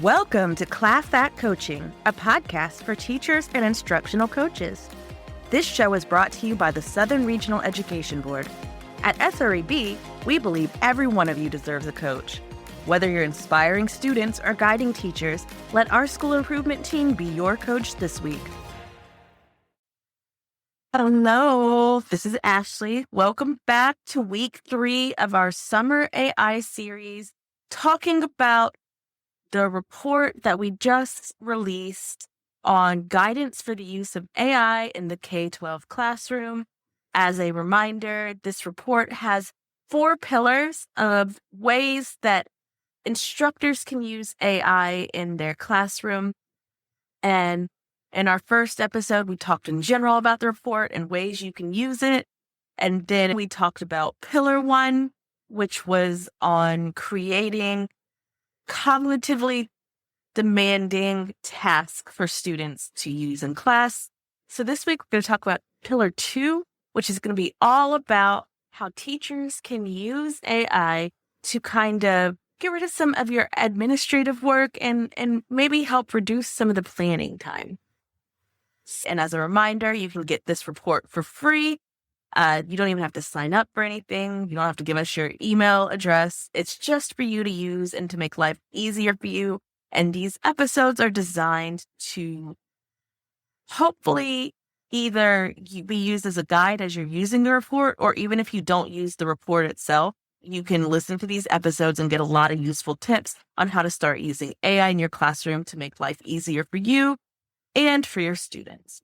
Welcome to Class Act Coaching, a podcast for teachers and instructional coaches. This show is brought to you by the Southern Regional Education Board. At SREB, we believe every one of you deserves a coach. Whether you're inspiring students or guiding teachers, let our school improvement team be your coach this week. Hello, this is Ashley. Welcome back to week 3 of our Summer AI series, talking about the report that we just released on guidance for the use of AI in the K-12 classroom. As a reminder, this report has 4 pillars of ways that instructors can use AI in their classroom. And in our first episode, we talked in general about the report and ways you can use it. And then we talked about pillar 1, which was on creating cognitively demanding task for students to use in class. So this week, we're going to talk about pillar 2, which is going to be all about how teachers can use AI to kind of get rid of some of your administrative work and maybe help reduce some of the planning time. And as a reminder, you can get this report for free. You don't even have to sign up for anything. You don't have to give us your email address. It's just for you to use and to make life easier for you. And these episodes are designed to hopefully either be used as a guide as you're using the report, or even if you don't use the report itself, you can listen to these episodes and get a lot of useful tips on how to start using AI in your classroom to make life easier for you and for your students.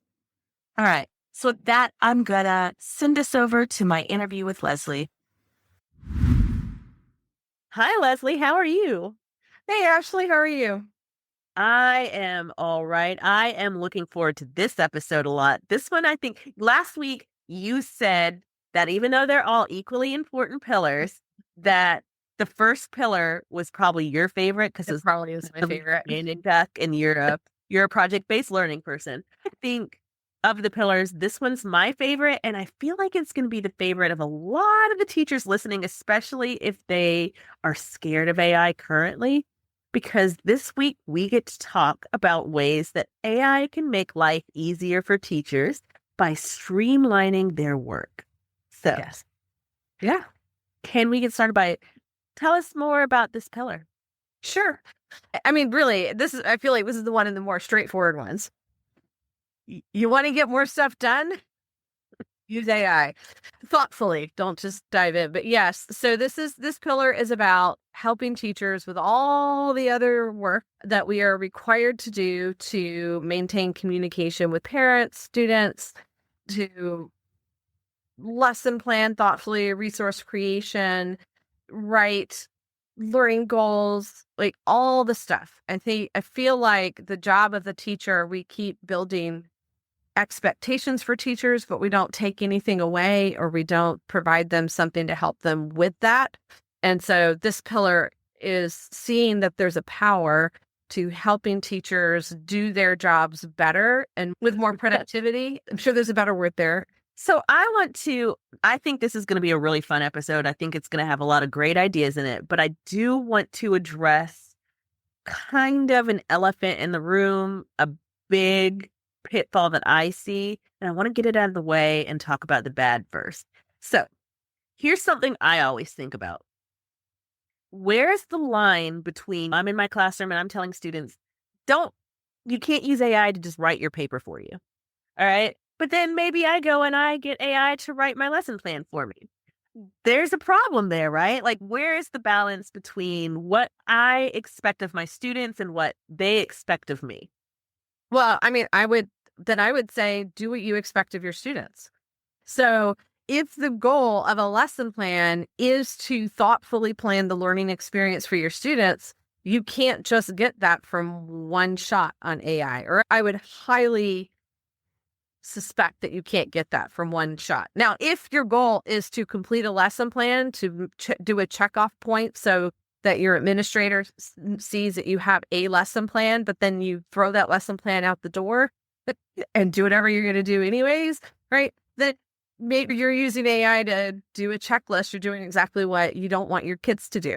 All right. So with that, I'm going to send us over to my interview with Leslie. Hi, Leslie. How are you? Hey, Ashley. How are you? I am all right. I am looking forward to this episode a lot. This one, I think last week you said that even though they're all equally important pillars, that the first pillar was probably your favorite because It probably is my favorite. And you're a project-based learning person. I think of the pillars, this one's my favorite, and I feel like it's going to be the favorite of a lot of the teachers listening, especially if they are scared of AI currently, because this week we get to talk about ways that AI can make life easier for teachers by streamlining their work. So, Yes. Yeah, can we get started by tell us more about this pillar? sure. I mean, really, I feel like this is one of the more straightforward ones. You want to get more stuff done? Use AI thoughtfully. Don't just dive in. But yes, so this pillar is about helping teachers with all the other work that we are required to do to maintain communication with parents, students, to lesson plan thoughtfully, resource creation, write learning goals, like all the stuff. I feel like the job of the teacher, we keep building expectations for teachers, but we don't take anything away, or we don't provide them something to help them with that. And so this pillar is seeing that there's a power to helping teachers do their jobs better and with more productivity. I'm sure there's a better word there. So I think this is going to be a really fun episode. I think it's going to have a lot of great ideas in it, but I do want to address kind of an elephant in the room, a big pitfall that I see, and I want to get it out of the way and talk about the bad first. So here's something I always think about. Where's the line between I'm in my classroom and I'm telling students, you can't use AI to just write your paper for you. All right. But then maybe I go and I get AI to write my lesson plan for me. There's a problem there, right? Like, where is the balance between what I expect of my students and what they expect of me? Well, I mean, I would say do what you expect of your students. So if the goal of a lesson plan is to thoughtfully plan the learning experience for your students, you can't just get that from one shot on AI, or I would highly suspect that you can't get that from one shot. Now, if your goal is to complete a lesson plan, to do a checkoff point so that your administrator sees that you have a lesson plan, but then you throw that lesson plan out the door and do whatever you're going to do anyways, right? Then maybe you're using AI to do a checklist. You're doing exactly what you don't want your kids to do.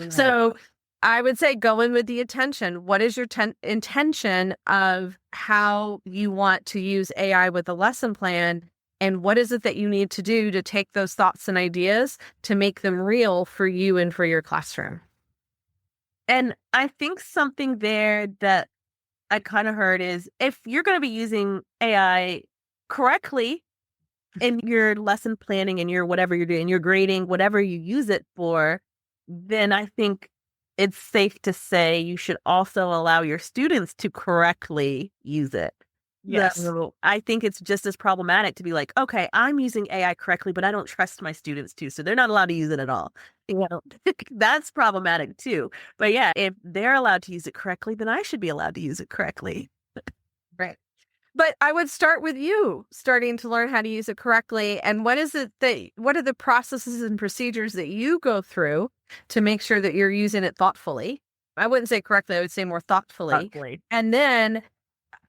Right. So I would say go in with the intention. What is your intention of how you want to use AI with a lesson plan? And what is it that you need to do to take those thoughts and ideas to make them real for you and for your classroom? And I think something there that I kind of heard is if you're going to be using AI correctly in your lesson planning and your whatever you're doing, your grading, whatever you use it for, then I think it's safe to say you should also allow your students to correctly use it. Yes. So I think it's just as problematic to be like, okay, I'm using AI correctly, but I don't trust my students to, so they're not allowed to use it at all. You know, that's problematic too. But yeah, if they're allowed to use it correctly, then I should be allowed to use it correctly. Right. But I would start with you starting to learn how to use it correctly. And what are the processes and procedures that you go through to make sure that you're using it thoughtfully? I wouldn't say correctly, I would say more thoughtfully. And then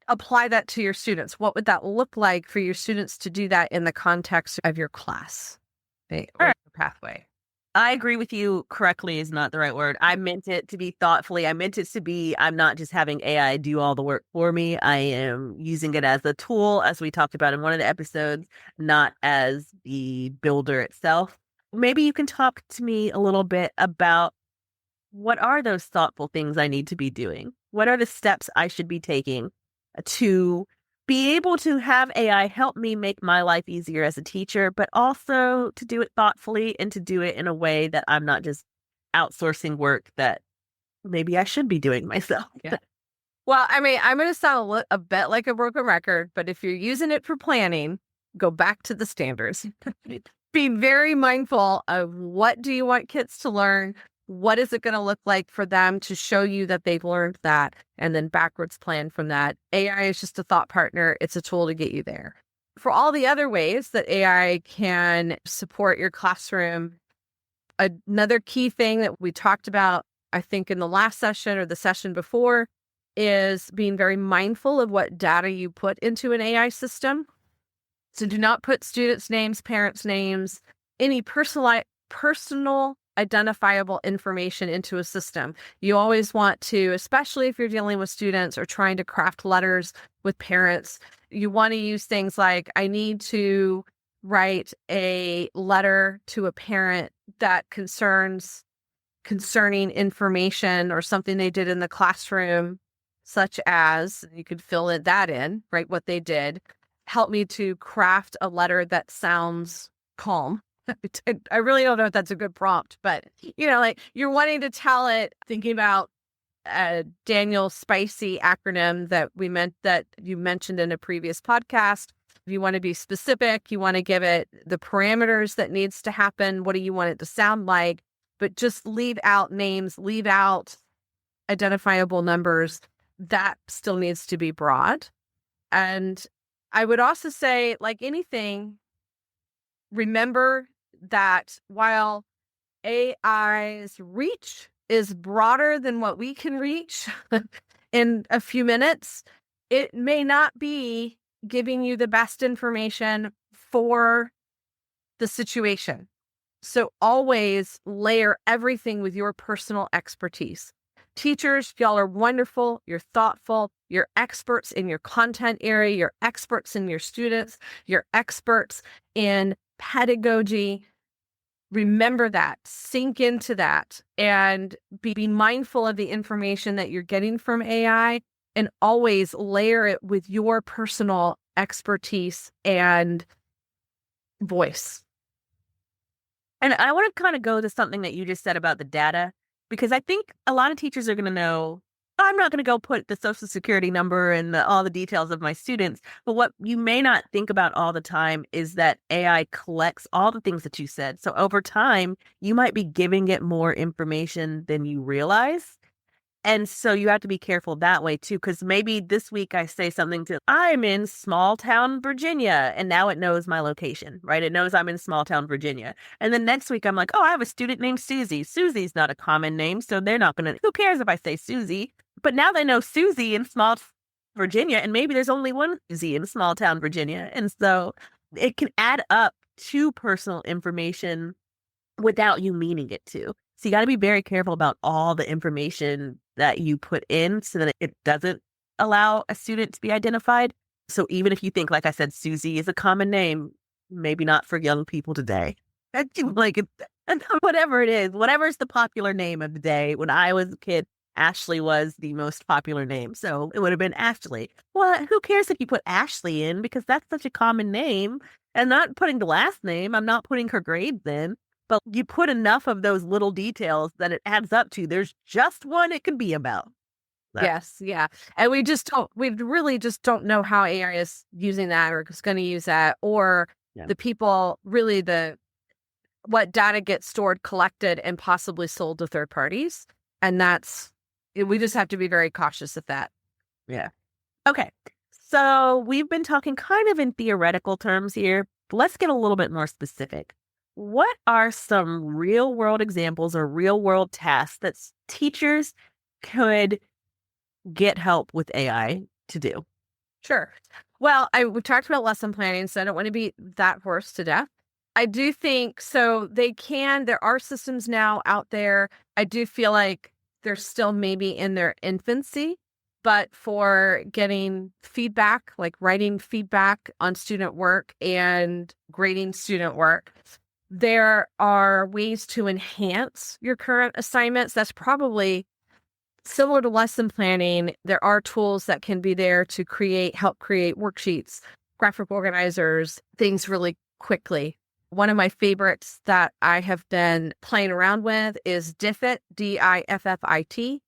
apply that to your students. What would that look like for your students to do that in the context of your class or your pathway? I agree with you. Correctly is not the right word. I meant it to be thoughtfully. I meant it to be, I'm not just having AI do all the work for me. I am using it as a tool, as we talked about in one of the episodes, not as the builder itself. Maybe you can talk to me a little bit about what are those thoughtful things I need to be doing? What are the steps I should be taking to be able to have AI help me make my life easier as a teacher, but also to do it thoughtfully and to do it in a way that I'm not just outsourcing work that maybe I should be doing myself. Yeah. Well, I mean, I'm going to sound a bit like a broken record, but if you're using it for planning, go back to the standards. Be very mindful of what do you want kids to learn? What is it going to look like for them to show you that they've learned that, and then backwards plan from that. AI is just a thought partner. It's a tool to get you there. For all the other ways that AI can support your classroom, another key thing that we talked about, I think in the last session or the session before, is being very mindful of what data you put into an AI system. So do not put students' names, parents' names, any personal identifiable information into a system. You always want to, especially if you're dealing with students or trying to craft letters with parents, you want to use things like, I need to write a letter to a parent that concerning information or something they did in the classroom, such as, you could fill that in, right, what they did. Help me to craft a letter that sounds calm. I really don't know if that's a good prompt, but like you're wanting to tell it, thinking about Daniel Spicy acronym that you mentioned in a previous podcast. If you want to be specific, you want to give it the parameters that needs to happen. What do you want it to sound like? But just leave out names, leave out identifiable numbers. That still needs to be broad. And I would also say, like anything, remember that while AI's reach is broader than what we can reach in a few minutes, it may not be giving you the best information for the situation. So always layer everything with your personal expertise. Teachers, y'all are wonderful. You're thoughtful. You're experts in your content area. You're experts in your students. You're experts in pedagogy. Remember that, sink into that, and be mindful of the information that you're getting from AI, and always layer it with your personal expertise and voice. And I want to kind of go to something that you just said about the data, because I think a lot of teachers are going to know, I'm not going to go put the social security number and all the details of my students. But what you may not think about all the time is that AI collects all the things that you said. So over time, you might be giving it more information than you realize. And so you have to be careful that way too, because maybe this week I say something to, I'm in small town Virginia, and now it knows my location, right? It knows I'm in small town Virginia. And then next week I'm like, oh, I have a student named Susie. Susie's not a common name, so they're not going to, who cares if I say Susie? But now they know Susie in small Virginia, and maybe there's only one Susie in small town Virginia. And so it can add up to personal information without you meaning it to. So you got to be very careful about all the information that you put in so that it doesn't allow a student to be identified. So even if you think, like I said, Susie is a common name, maybe not for young people today. Like whatever it is, whatever's the popular name of the day. When I was a kid, Ashley was the most popular name. So it would have been Ashley. Well, who cares if you put Ashley in because that's such a common name. And not putting the last name, I'm not putting her grades in, but you put enough of those little details that it adds up to there's just one it could be about. Yes, yeah. And we really just don't know how AI is using that or is going to use that, or the people really what data gets stored, collected, and possibly sold to third parties. And we just have to be very cautious of that. Yeah. Okay. So we've been talking kind of in theoretical terms here. But let's get a little bit more specific. What are some real world examples or real world tasks that teachers could get help with AI to do? Sure. Well, we talked about lesson planning, so I don't want to beat that horse to death. I do think so. There are systems now out there. I do feel like they're still maybe in their infancy, but for getting feedback, like writing feedback on student work and grading student work, there are ways to enhance your current assignments. That's probably similar to lesson planning. There are tools that can be there to help create worksheets, graphic organizers, things really quickly. One of my favorites that I have been playing around with is Diffit, Diffit.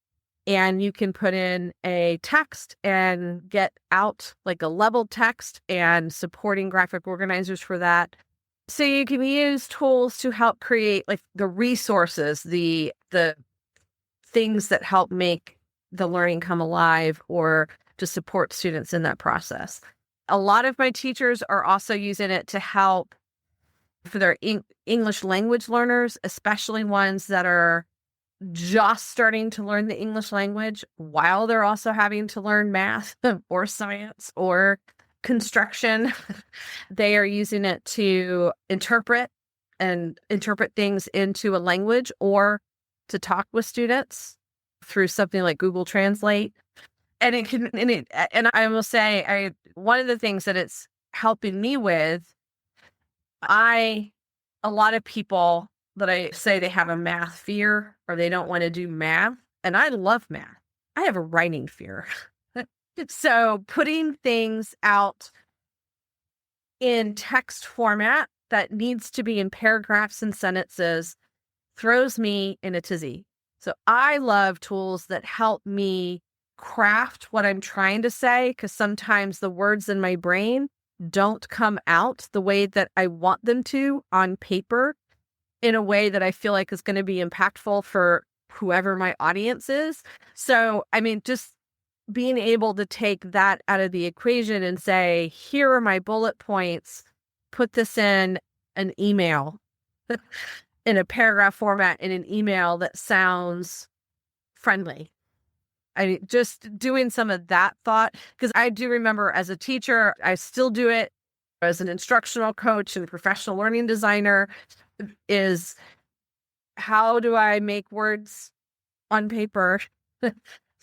And you can put in a text and get out like a leveled text and supporting graphic organizers for that. So you can use tools to help create like the resources, the things that help make the learning come alive or to support students in that process. A lot of my teachers are also using it to help for their English language learners, especially ones that are just starting to learn the English language while they're also having to learn math or science or construction. They are using it to interpret things into a language or to talk with students through something like Google Translate. And I will say, one of the things that it's helping me with, a lot of people that I say they have a math fear or they don't want to do math, and I love math. I have a writing fear. So putting things out in text format that needs to be in paragraphs and sentences throws me in a tizzy. So I love tools that help me craft what I'm trying to say, because sometimes the words in my brain don't come out the way that I want them to on paper in a way that I feel like is going to be impactful for whoever my audience is. So, I mean, just being able to take that out of the equation and say, here are my bullet points, put this in an email, in a paragraph format, in an email that sounds friendly. I mean, just doing some of that thought, because I do remember as a teacher, I still do it as an instructional coach and professional learning designer, is how do I make words on paper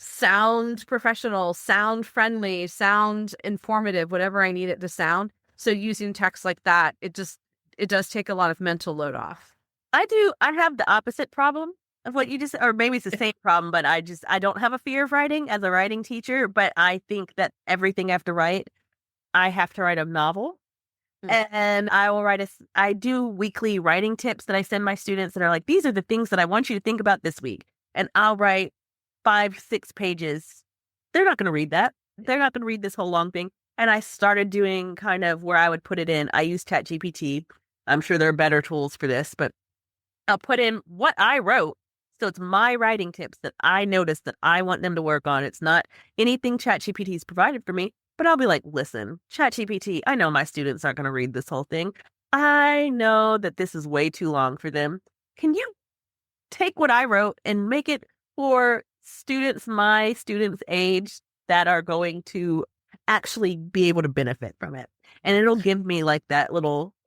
sound professional, sound friendly, sound informative, whatever I need it to sound. So using text like that, it does take a lot of mental load off. I have the opposite problem of what you just, or maybe it's the same problem, but I don't have a fear of writing as a writing teacher, but I think that everything I have to write, I have to write a novel. And I do weekly writing tips that I send my students that are like, these are the things that I want you to think about this week. And I'll write 5-6 pages. They're not going to read that. They're not going to read this whole long thing. And I started doing kind of where I would put it in. I use ChatGPT. I'm sure there are better tools for this, but I'll put in what I wrote. So it's my writing tips that I noticed that I want them to work on. It's not anything ChatGPT's provided for me. But I'll be like, listen, ChatGPT, I know my students aren't going to read this whole thing. I know that this is way too long for them. Can you take what I wrote and make it for my students' age that are going to actually be able to benefit from it? And it'll give me like that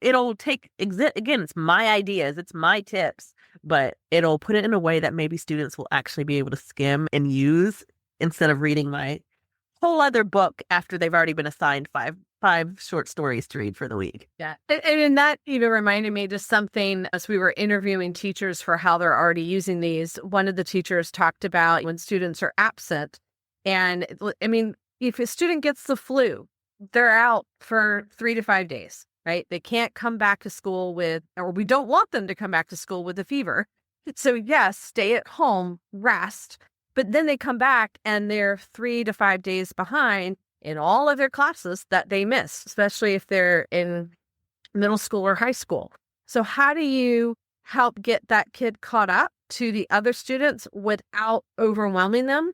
it'll take, again, it's my ideas, it's my tips, but it'll put it in a way that maybe students will actually be able to skim and use instead of reading my whole other book after they've already been assigned five short stories to read for the week. Yeah. And that even reminded me just something as we were interviewing teachers for how they're already using these. One of the teachers talked about when students are absent. And I mean, if a student gets the flu, they're out for 3 to 5 days, right? They can't come back to school with, or we don't want them to come back to school with a fever. So yes, stay at home, rest, but then they come back and they're 3 to 5 days behind in all of their classes that they miss, especially if they're in middle school or high school. So how do you help get that kid caught up to the other students without overwhelming them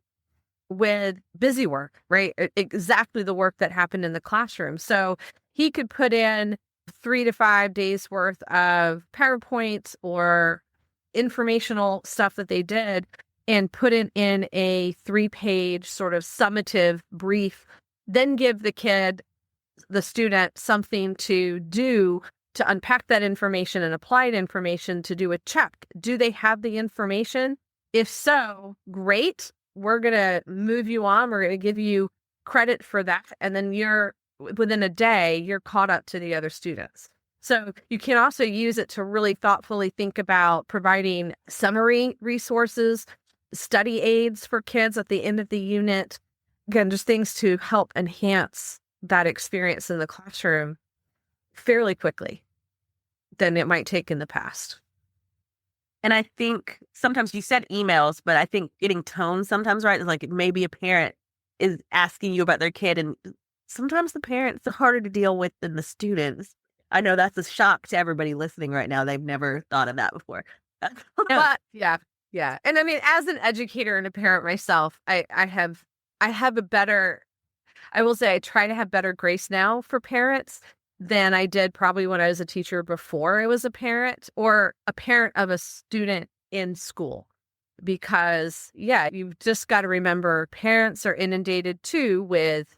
with busy work, right? Exactly the work that happened in the classroom. So he could put in 3 to 5 days worth of PowerPoints or informational stuff that they did and put it in a 3-page sort of summative brief, then give the student something to do to unpack that information and applied information to do a check. Do they have the information? If so, great. We're going to move you on. We're going to give you credit for that. And then within a day, you're caught up to the other students. So you can also use it to really thoughtfully think about providing summary resources, study aids for kids at the end of the unit. Again, just things to help enhance that experience in the classroom fairly quickly than it might take in the past. And I think sometimes you said emails, but I think getting tone sometimes right is like maybe a parent is asking you about their kid, and sometimes the parents are harder to deal with than the students. I know that's a shock to everybody listening right now. They've never thought of that before. But yeah. And I mean, as an educator and a parent myself, I will say I try to have better grace now for parents than I did probably when I was a teacher before I was a parent or a parent of a student in school. Because, yeah, you've just got to remember parents are inundated too with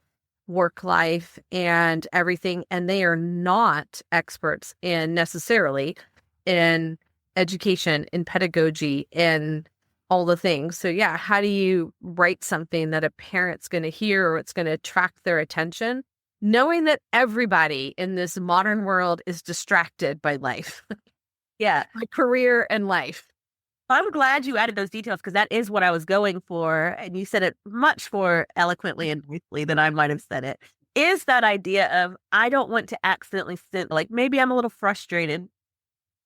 work life and everything, and they are not experts necessarily in education, in pedagogy, in all the things. So yeah, how do you write something that a parent's going to hear or it's going to attract their attention, knowing that everybody in this modern world is distracted by life? Yeah. My career and life. I'm glad you added those details because that is what I was going for. And you said it much more eloquently and briefly than I might have said it. Is that idea of I don't want to accidentally send, like maybe I'm a little frustrated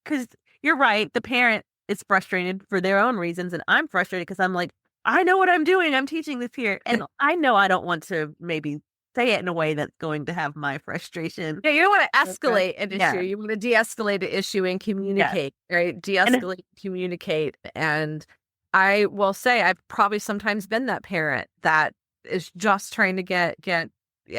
because you're right. The parent is frustrated for their own reasons. And I'm frustrated because I'm like, I know what I'm doing. I'm teaching this here. And I know I don't want to maybe say it in a way that's going to have my frustration. Yeah, you don't want to escalate an issue. You want to de-escalate an issue and communicate, right? De-escalate, communicate. And I will say I've probably sometimes been that parent that is just trying to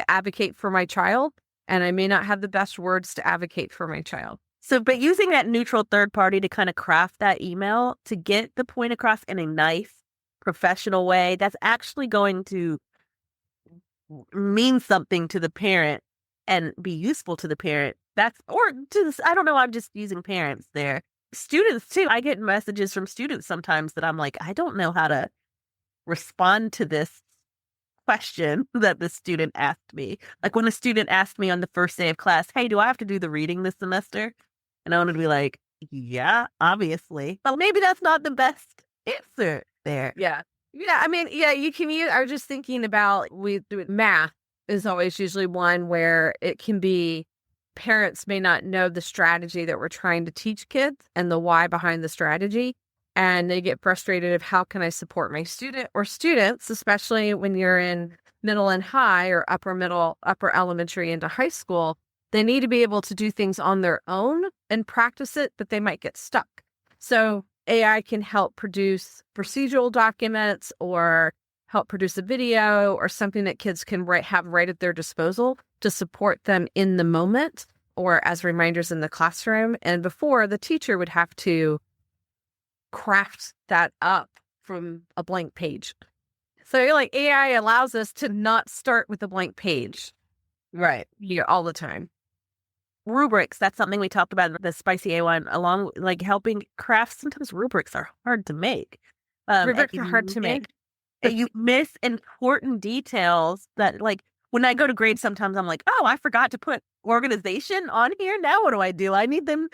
advocate for my child. And I may not have the best words to advocate for my child. So, but using that neutral third party to kind of craft that email to get the point across in a nice, professional way, that's actually going to mean something to the parent and be useful to the parent. I don't know, I'm just using parents there. Students too. I get messages from students sometimes that I'm like, I don't know how to respond to this question that the student asked me. Like when a student asked me on the first day of class, hey, do I have to do the reading this semester? And I wanted to be like, yeah, obviously. But maybe that's not the best answer there. Yeah. Yeah, I mean, yeah, you can use, I was just thinking about, math is always usually one where it can be parents may not know the strategy that we're trying to teach kids and the why behind the strategy. And they get frustrated of how can I support my student or students, especially when you're in middle and high or upper elementary into high school. They need to be able to do things on their own and practice it, but they might get stuck. So AI can help produce procedural documents or help produce a video or something that kids can have right at their disposal to support them in the moment or as reminders in the classroom. And before, the teacher would have to craft that up from a blank page. So AI allows us to not start with a blank page. Right. All the time. rubrics, that's something we talked about in the spicy A1, along like helping craft. Sometimes rubrics are hard to make. Rubrics are hard to make. You miss important details that, like, when I go to grade, sometimes I'm like, oh, I forgot to put organization on here. Now what do I do? I need them.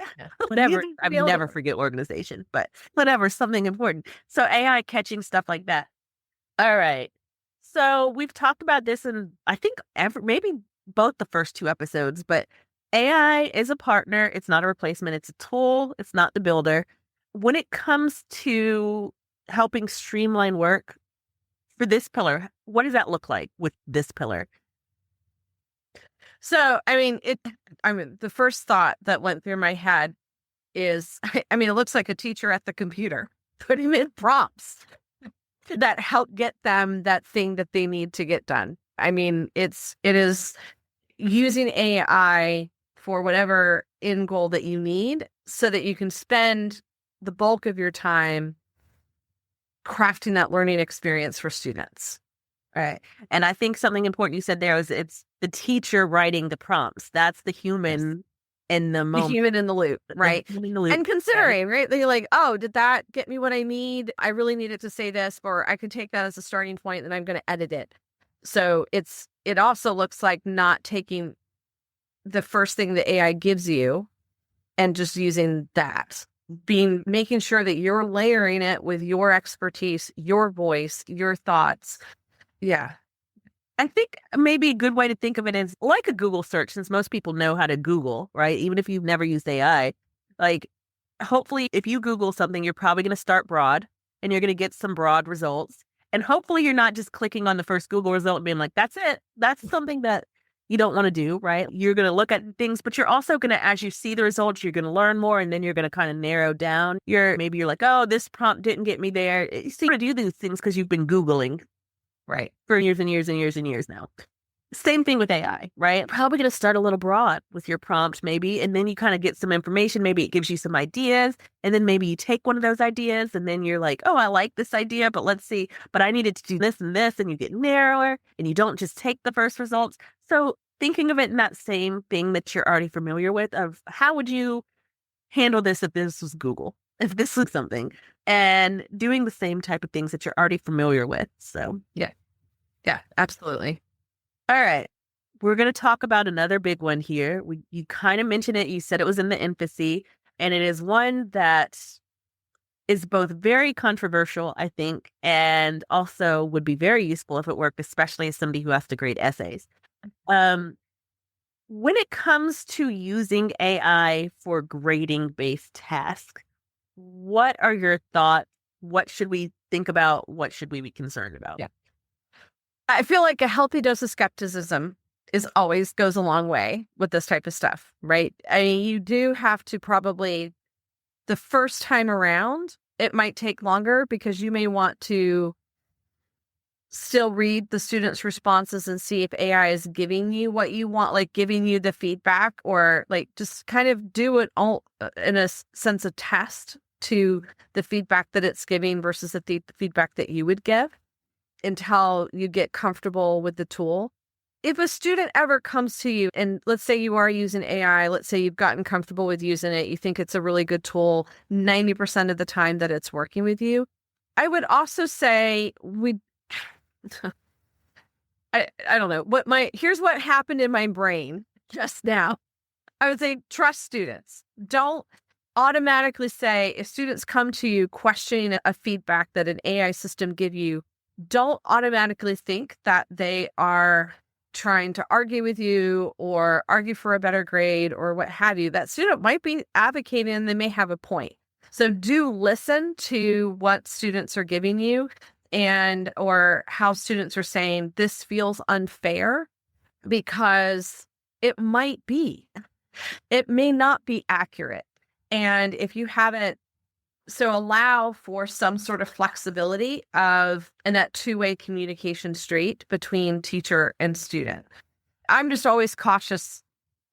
Whatever. I never forget organization, but whatever, something important. So AI catching stuff like that. All right. So we've talked about this in, I think, maybe both the first 2 episodes, but AI is a partner. It's not a replacement. It's a tool. It's not the builder. When it comes to helping streamline work for this pillar, what does that look like with this pillar? So, the first thought that went through my head is, it looks like a teacher at the computer putting in prompts that help get them that thing that they need to get done. It is using AI for whatever end goal that you need so that you can spend the bulk of your time crafting that learning experience for students. Right. And I think something important you said there is it's the teacher writing the prompts. That's the human in the moment. The human in the loop, right? In the loop. And considering, right? They're like, oh, did that get me what I need? I really needed to say this, or I can take that as a starting point and I'm going to edit it. So it also looks like not taking the first thing the AI gives you and just using that. Making sure that you're layering it with your expertise, your voice, your thoughts. Yeah. I think maybe a good way to think of it is like a Google search, since most people know how to Google, right? Even if you've never used AI, like hopefully if you Google something, you're probably going to start broad and you're going to get some broad results. And hopefully you're not just clicking on the first Google result and being like, that's it. That's something that you don't want to do, right? You're going to look at things, but you're also going to, as you see the results, you're going to learn more, and then you're going to kind of narrow down. Maybe you're like, oh, this prompt didn't get me there. You see how to do these things because you've been Googling, right, for years and years and years and years now. Same thing with AI, right? Probably going to start a little broad with your prompt, maybe, and then you kind of get some information. Maybe it gives you some ideas, and then maybe you take one of those ideas, and then you're like, oh, I like this idea, but let's see, but I needed to do this and this, and you get narrower, and you don't just take the first results. So thinking of it in that same thing that you're already familiar with of how would you handle this if this was Google, if this was something, and doing the same type of things that you're already familiar with. So yeah, absolutely. All right. We're going to talk about another big one here. You kind of mentioned it. You said it was in the infancy, and it is one that is both very controversial, I think, and also would be very useful if it worked, especially as somebody who has to grade essays. When it comes to using AI for grading-based tasks, what are your thoughts? What should we think about? What should we be concerned about? Yeah. I feel like a healthy dose of skepticism always goes a long way with this type of stuff, right? You do have to probably, the first time around, it might take longer because you may want to still read the students' responses and see if AI is giving you what you want, like giving you the feedback, or like just kind of do it all in a sense of test to the feedback that it's giving versus the feedback that you would give until you get comfortable with the tool. If a student ever comes to you and let's say you are using AI, let's say you've gotten comfortable with using it, you think it's a really good tool 90% of the time that it's working with you, I would also say I don't know here's what happened in my brain just now. I would say trust students. Don't automatically say, if students come to you questioning a feedback that an AI system give you, don't automatically think that they are trying to argue with you or argue for a better grade or what have you. That student might be advocating and they may have a point. So do listen to what students are giving you or how students are saying this feels unfair, because it might be. It may not be accurate. And if you haven't, so allow for some sort of flexibility and that two-way communication street between teacher and student. I'm just always cautious,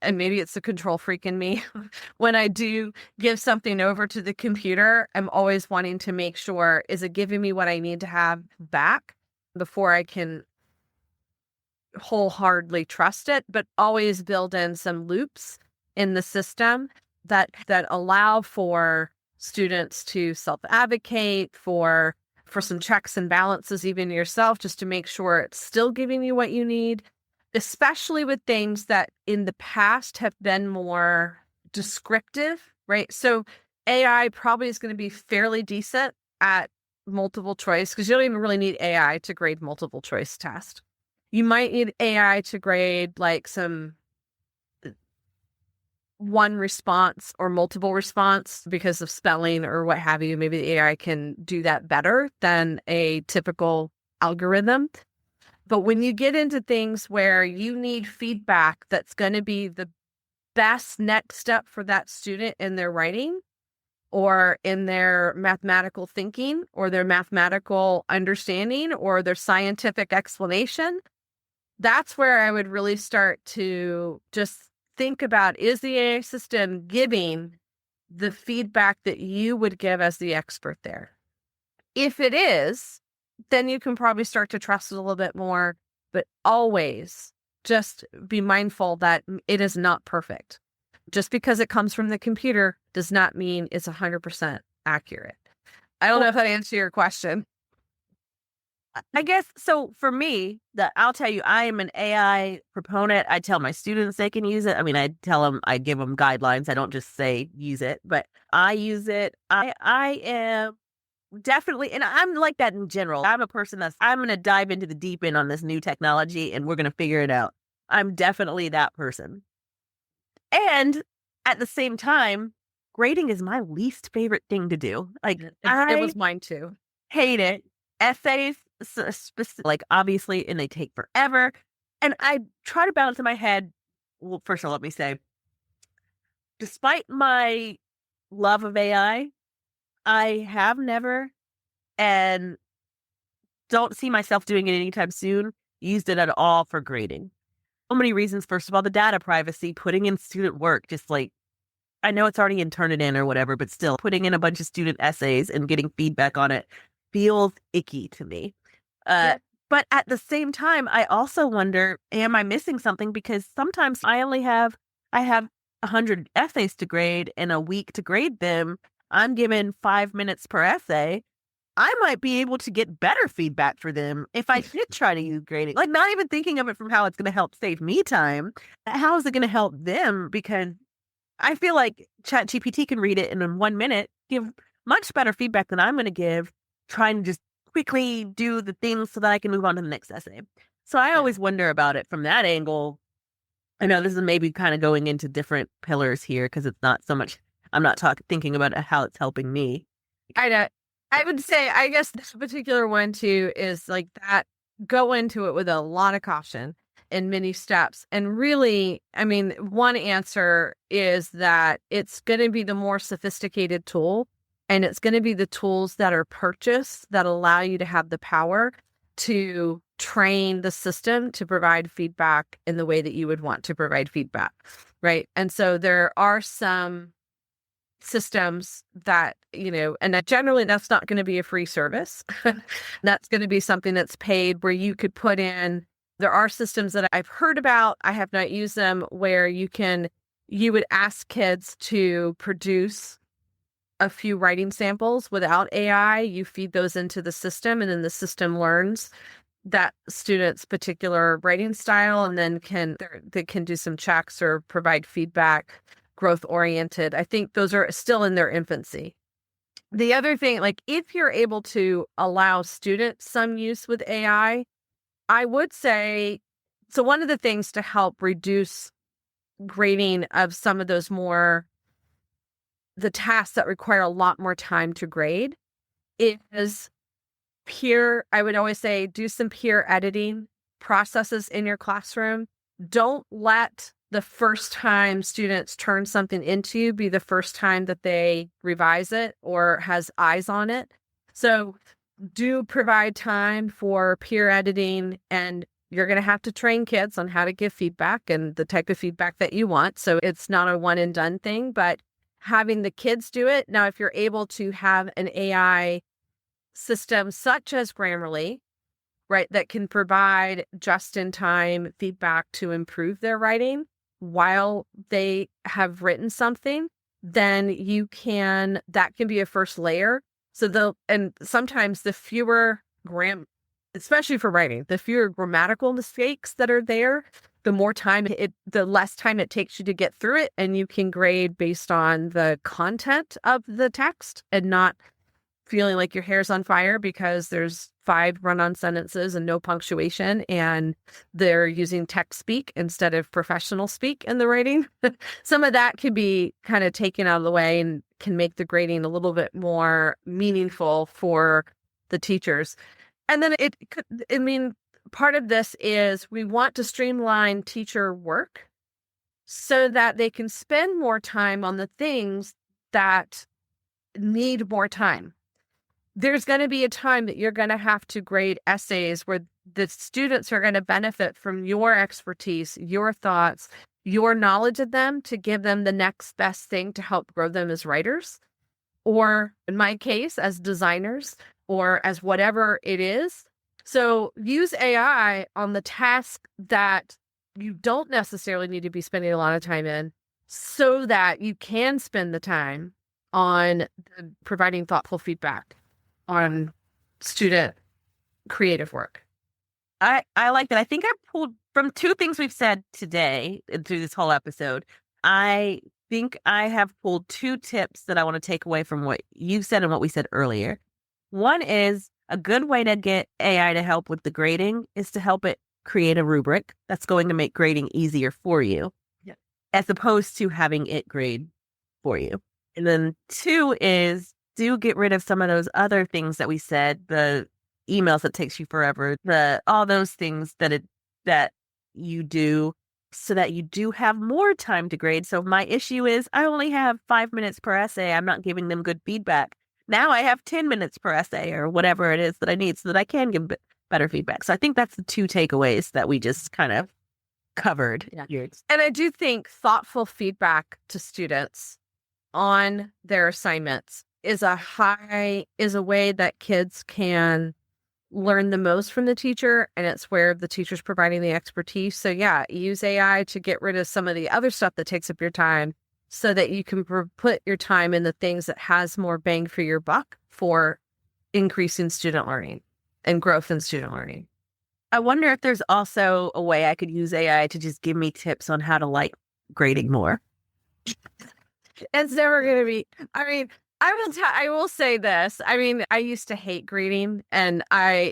and maybe it's the control freak in me. When I do give something over to the computer, I'm always wanting to make sure, is it giving me what I need to have back before I can wholeheartedly trust it, but always build in some loops in the system that allow for students to self-advocate, for some checks and balances even yourself, just to make sure it's still giving you what you need, especially with things that in the past have been more descriptive, right? So AI probably is going to be fairly decent at multiple choice, because you don't even really need AI to grade multiple choice tests. You might need AI to grade like some one response or multiple response because of spelling or what have you. Maybe the AI can do that better than a typical algorithm. But when you get into things where you need feedback that's going to be the best next step for that student in their writing or in their mathematical thinking or their mathematical understanding or their scientific explanation, that's where I would really start to just think about, is the AI system giving the feedback that you would give as the expert there? If it is, then you can probably start to trust it a little bit more, but always just be mindful that it is not perfect. Just because it comes from the computer does not mean it's 100% accurate. I don't know if that answers your question. I guess so. For me, I'll tell you, I am an AI proponent. I tell my students they can use it. I mean, I tell them, I give them guidelines. I don't just say use it, but I use it. I am definitely, and I'm like that in general. I'm a person I'm going to dive into the deep end on this new technology and we're going to figure it out. I'm definitely that person. And at the same time, grading is my least favorite thing to do. Like, it was mine too. Hate it. Essays, like obviously, and they take forever. And I try to balance in my head. Well, first of all, let me say, despite my love of AI, I have never and don't see myself doing it anytime soon, used it at all for grading. So many reasons. First of all, the data privacy, putting in student work, just like, I know it's already in Turnitin or whatever, but still putting in a bunch of student essays and getting feedback on it feels icky to me. But at the same time, I also wonder, am I missing something? Because sometimes I have 100 essays to grade and a week to grade them. I'm given 5 minutes per essay. I might be able to get better feedback for them if I did try to use grading. Like, not even thinking of it from how it's going to help save me time. How is it going to help them? Because I feel like ChatGPT can read it and in 1 minute give much better feedback than I'm going to give, trying to just quickly do the things so that I can move on to the next essay. So I always wonder about it from that angle. I know this is maybe kind of going into different pillars here because it's not so much, I'm not thinking about how it's helping me. I know. I would say, I guess this particular one too is like that, go into it with a lot of caution in many steps. And really, I mean, one answer is that it's going to be the more sophisticated tool, and it's going to be the tools that are purchased that allow you to have the power to train the system to provide feedback in the way that you would want to provide feedback, right? And so there are some systems that, and that generally that's not going to be a free service. That's going to be something that's paid, where you could put in, there are systems that I've heard about, I have not used them, where you would ask kids to produce a few writing samples without AI. You feed those into the system, and then the system learns that student's particular writing style, and then they can do some checks or provide feedback, growth oriented. I think those are still in their infancy. The other thing, like if you're able to allow students some use with AI, I would say, so one of the things to help reduce grading of some of those the tasks that require a lot more time to grade is I would always say, do some peer editing processes in your classroom. Don't let the first time students turn something into you be the first time that they revise it or has eyes on it. So do provide time for peer editing, and you're going to have to train kids on how to give feedback and the type of feedback that you want. So it's not a one and done thing, but having the kids do it. Now, if you're able to have an AI system such as Grammarly, right, that can provide just in time feedback to improve their writing, while they have written something, then that can be a first layer. And sometimes the fewer especially for writing, the fewer grammatical mistakes that are there, the less time it takes you to get through it, and you can grade based on the content of the text and not feeling like your hair's on fire because there's 5 run-on sentences and no punctuation, and they're using text speak instead of professional speak in the writing. Some of that can be kind of taken out of the way and can make the grading a little bit more meaningful for the teachers. And then part of this is we want to streamline teacher work so that they can spend more time on the things that need more time. There's going to be a time that you're going to have to grade essays where the students are going to benefit from your expertise, your thoughts, your knowledge of them to give them the next best thing to help grow them as writers, or in my case, as designers, or as whatever it is. So use AI on the task that you don't necessarily need to be spending a lot of time in so that you can spend the time on providing thoughtful feedback on student creative work. I like that. I think I pulled from 2 things we've said today and through this whole episode. I think I have pulled 2 tips that I want to take away from what you said and what we said earlier. One is a good way to get AI to help with the grading is to help it create a rubric that's going to make grading easier for you, as opposed to having it grade for you. And then 2 is do get rid of some of those other things that we said, the emails that takes you forever, all those things that you do so that you do have more time to grade. So my issue is I only have 5 minutes per essay. I'm not giving them good feedback. Now I have 10 minutes per essay or whatever it is that I need so that I can give better feedback. So I think that's the 2 takeaways that we just kind of covered. Yeah. And I do think thoughtful feedback to students on their assignments is a way that kids can learn the most from the teacher, and it's where the teacher's providing the expertise. So yeah, use AI to get rid of some of the other stuff that takes up your time so that you can put your time in the things that has more bang for your buck for increasing student learning and growth in student learning. I wonder if there's also a way I could use AI to just give me tips on how to like grading more. It's never going to be, I will say this. I used to hate grading, and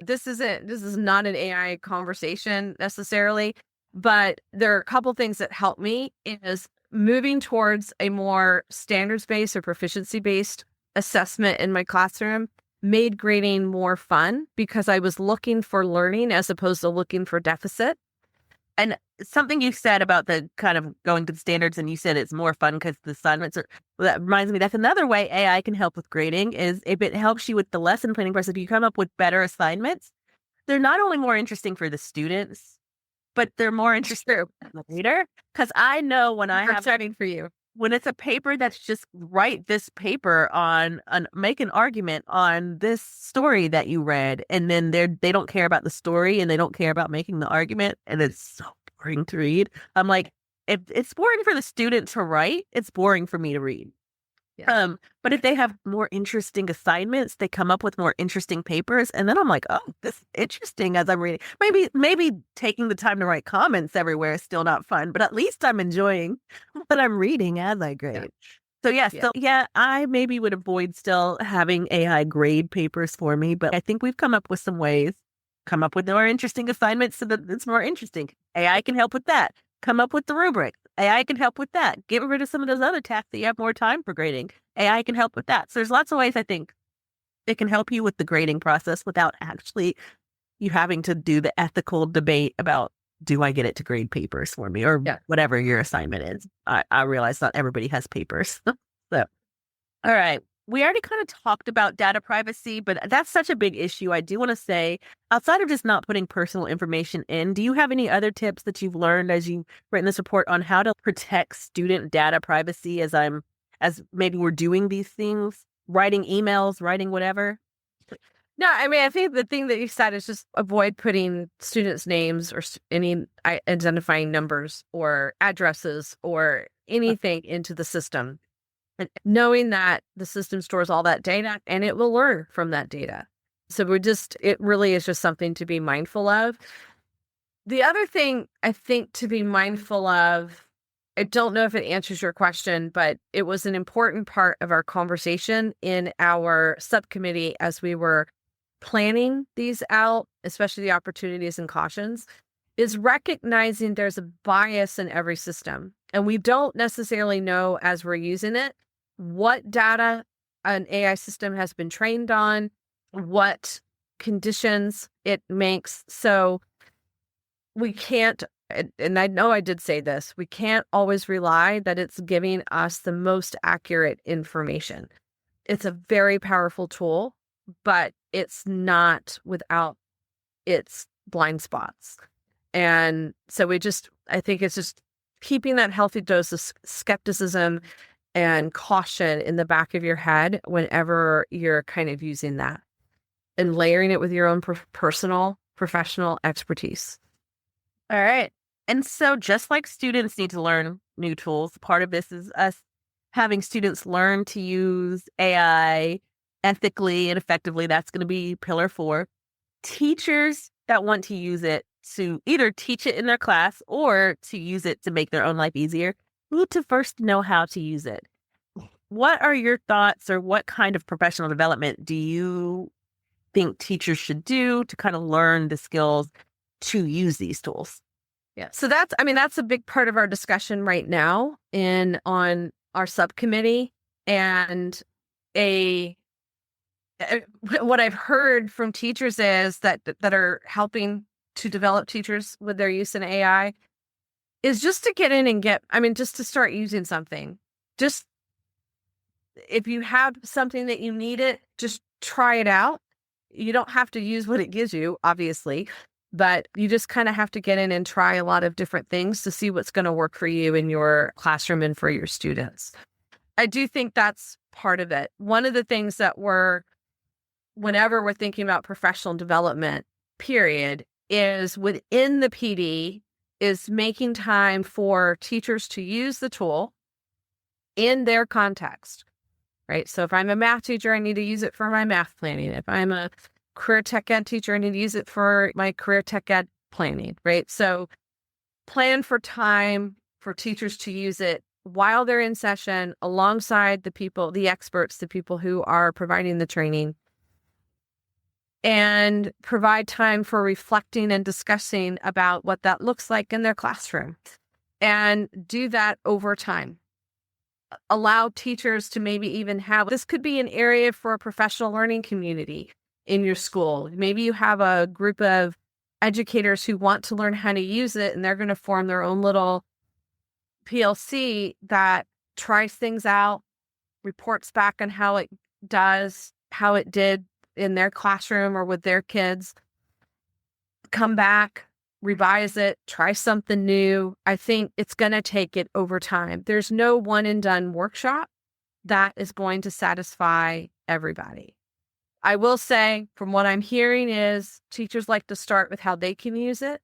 this is not an AI conversation necessarily, but there are a couple things that help me is moving towards a more standards-based or proficiency-based assessment in my classroom made grading more fun because I was looking for learning as opposed to looking for deficit. And something you said about the kind of going to the standards, and you said it's more fun because the assignments that reminds me, that's another way AI can help with grading is if it helps you with the lesson planning process, if you come up with better assignments, they're not only more interesting for the students, but they're more interesting for the reader. Because I know when I have exciting for you. When it's a paper that's just write this paper make an argument on this story that you read, and then they don't care about the story and they don't care about making the argument, and it's so boring to read. I'm like, if it's boring for the student to write, it's boring for me to read. Yeah. But if they have more interesting assignments, they come up with more interesting papers, and then I'm like, oh, this is interesting as I'm reading. Maybe taking the time to write comments everywhere is still not fun, but at least I'm enjoying what I'm reading as I grade. Yeah. I maybe would avoid still having AI grade papers for me, but I think we've come up with some ways, come up with more interesting assignments so that it's more interesting. AI can help with that. Come up with the rubric. AI can help with that. Get rid of some of those other tasks that you have more time for grading. AI can help with that. So there's lots of ways I think it can help you with the grading process without actually you having to do the ethical debate about, do I get it to grade papers for me or whatever your assignment is. I realize not everybody has papers. So, all right. We already kind of talked about data privacy, but that's such a big issue. I do want to say, outside of just not putting personal information in, do you have any other tips that you've learned as you've written this report on how to protect student data privacy as maybe we're doing these things, writing emails, writing whatever? No, I mean, I think the thing that you said is just avoid putting students' names or any identifying numbers or addresses or anything into the system. And knowing that the system stores all that data and it will learn from that data. So it really is just something to be mindful of. The other thing I think to be mindful of, I don't know if it answers your question, but it was an important part of our conversation in our subcommittee as we were planning these out, especially the opportunities and cautions, is recognizing there's a bias in every system. And we don't necessarily know as we're using it what data an AI system has been trained on, what conditions it makes. So we can't, and I know I did say this, we can't always rely that it's giving us the most accurate information. It's a very powerful tool, but it's not without its blind spots. And so I think it's just keeping that healthy dose of skepticism and caution in the back of your head whenever you're kind of using that and layering it with your own personal, professional expertise. All right. And so just like students need to learn new tools, part of this is us having students learn to use AI ethically and effectively. That's going to be pillar 4. Teachers that want to use it to either teach it in their class or to use it to make their own life easier need to first know how to use it. What are your thoughts, or what kind of professional development do you think teachers should do to kind of learn the skills to use these tools? Yeah. So that's a big part of our discussion right now on our subcommittee. And what I've heard from teachers is that are helping to develop teachers with their use in AI is just to get in and just to start using something. Just if you have something that you need it, just try it out. You don't have to use what it gives you, obviously, but you just kind of have to get in and try a lot of different things to see what's going to work for you in your classroom and for your students. I do think that's part of it. One of the things that whenever we're thinking about professional development, period, is within the PD is making time for teachers to use the tool in their context, right? So if I'm a math teacher, I need to use it for my math planning. If I'm a career tech ed teacher, I need to use it for my career tech ed planning, right? So plan for time for teachers to use it while they're in session alongside the experts, the people who are providing the training, and provide time for reflecting and discussing about what that looks like in their classroom, and do that over time. Allow teachers to maybe even this could be an area for a professional learning community in your school. Maybe you have a group of educators who want to learn how to use it, and they're going to form their own little PLC that tries things out, reports back on how it did in their classroom or with their kids, come back, revise it, try something new. I think it's going to take it over time. There's no one and done workshop that is going to satisfy everybody. I will say, from what I'm hearing, is teachers like to start with how they can use it.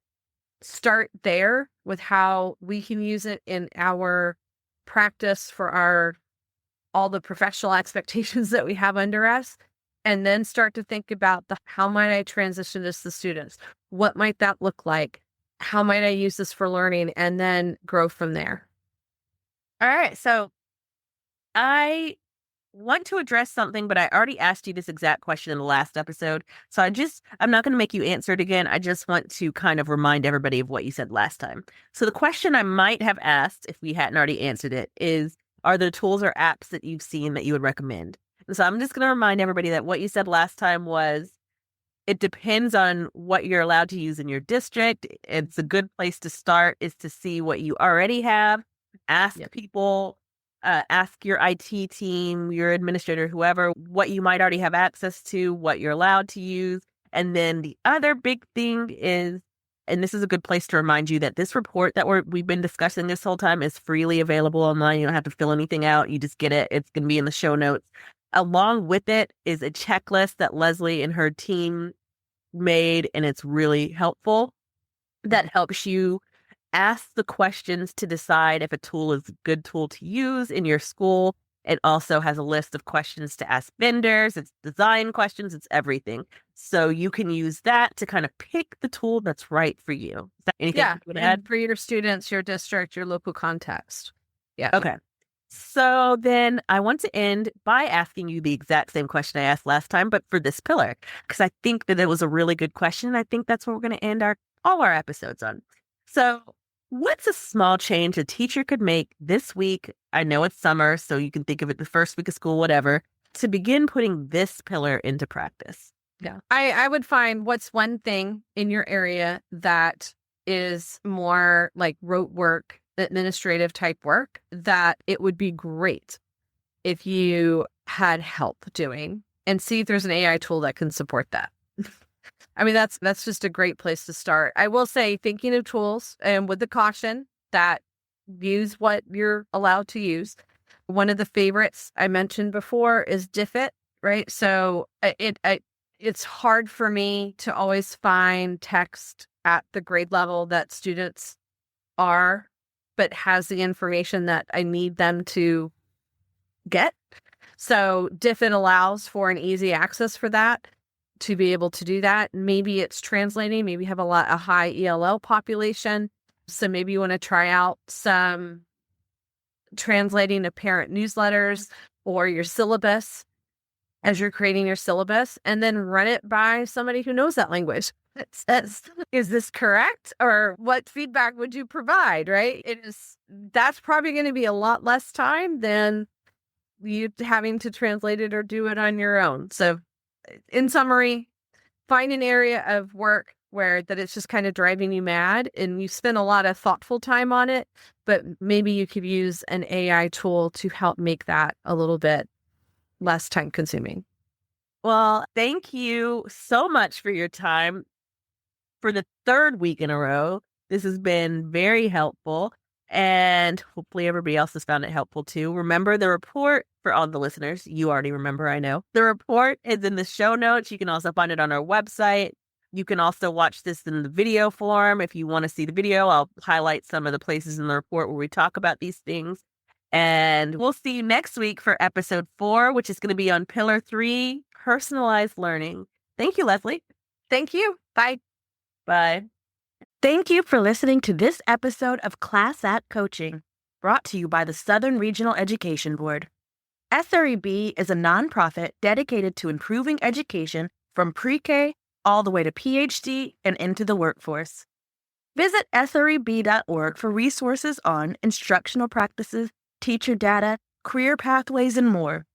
Start there with how we can use it in our practice for all the professional expectations that we have under us. And then start to think about how might I transition this to students? What might that look like? How might I use this for learning? And then grow from there. All right. So I want to address something, but I already asked you this exact question in the last episode. So I'm not going to make you answer it again. I just want to kind of remind everybody of what you said last time. So the question I might have asked, if we hadn't already answered it, is, are there tools or apps that you've seen that you would recommend? So I'm just going to remind everybody that what you said last time was, it depends on what you're allowed to use in your district. It's a good place to start is to see what you already have. Ask people, ask your IT team, your administrator, whoever, what you might already have access to, what you're allowed to use. And then the other big thing is, and this is a good place to remind you that this report that we've been discussing this whole time is freely available online. You don't have to fill anything out. You just get it. It's going to be in the show notes. Along with it is a checklist that Leslie and her team made, and it's really helpful. That helps you ask the questions to decide if a tool is a good tool to use in your school. It also has a list of questions to ask vendors. It's design questions. It's everything. So you can use that to kind of pick the tool that's right for you. Is that anything you would add? For your students, your district, your local context. Yeah. Okay. So then I want to end by asking you the exact same question I asked last time, but for this pillar, because I think that it was a really good question. I think that's what we're going to end all our episodes on. So what's a small change a teacher could make this week? I know it's summer, so you can think of it the first week of school, whatever, to begin putting this pillar into practice. Yeah. I would find what's one thing in your area that is more like rote work, administrative type work, that it would be great if you had help doing, and see if there's an AI tool that can support that. I mean, that's just a great place to start. I will say, thinking of tools, and with the caution that use what you're allowed to use. One of the favorites I mentioned before is Diffit, right? So it's hard for me to always find text at the grade level that students are, but has the information that I need them to get. So Diffit allows for an easy access for that, to be able to do that. Maybe it's translating, maybe you have a high ELL population. So maybe you want to try out some translating of parent newsletters or your syllabus as you're creating your syllabus, and then run it by somebody who knows that language. It says, is this correct? Or what feedback would you provide, right? That's probably going to be a lot less time than you having to translate it or do it on your own. So in summary, find an area of work where that it's just kind of driving you mad and you spend a lot of thoughtful time on it, but maybe you could use an AI tool to help make that a little bit less time consuming. Well, thank you so much for your time. For the third week in a row, this has been very helpful, and hopefully everybody else has found it helpful too. Remember, the report, for all the listeners, you already remember, I know. The report is in the show notes. You can also find it on our website. You can also watch this in the video form. If you want to see the video, I'll highlight some of the places in the report where we talk about these things. And we'll see you next week for episode 4, which is going to be on Pillar 3, personalized learning. Thank you, Leslie. Thank you. Bye. Bye. Thank you for listening to this episode of Class Act Coaching, brought to you by the Southern Regional Education Board. SREB is a nonprofit dedicated to improving education from pre-K all the way to PhD and into the workforce. Visit sreb.org for resources on instructional practices, teacher data, career pathways, and more.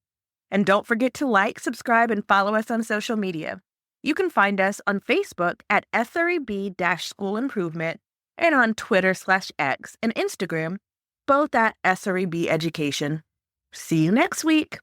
And don't forget to like, subscribe, and follow us on social media. You can find us on Facebook at SREB-School Improvement and on Twitter/X and Instagram, both at SREB Education. See you next week.